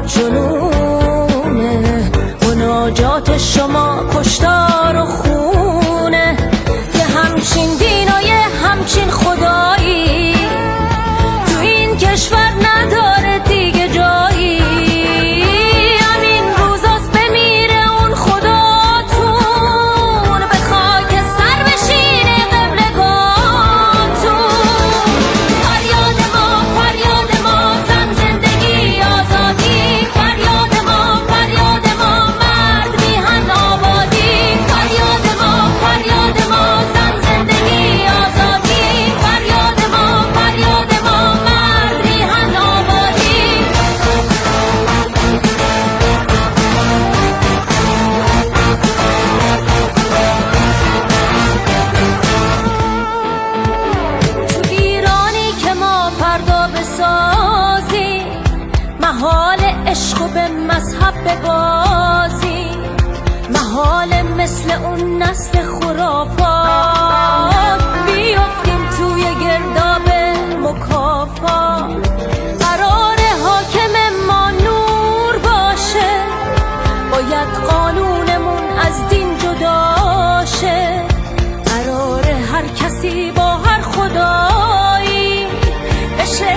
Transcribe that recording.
جنونه، مناجات شما کشتار و خونه. یه همچین دین و یه همچین خدایی تو این کشور نداره دیگه جایی. همین روزاست بمیره اون خداتون، به خاک سر بشینه قبلگاهتون. فریاد ما زن، زندگی آزادی. فریاد ما مرد میهن آبادی. فریاد ما زن، زندگی آزادی. فریاد ما مرد میهن آبادی. تو ایرانی که ما فردا بسازیم، محال عشق و به مذهب ببازیم، محال مثل اون نسل خرافات بیفتیم توی گرداب مکافات. قرار حاکم ما نور باشه، باید قانونمون از دین جداشه. قرار هر کسی با هر خدایی بشه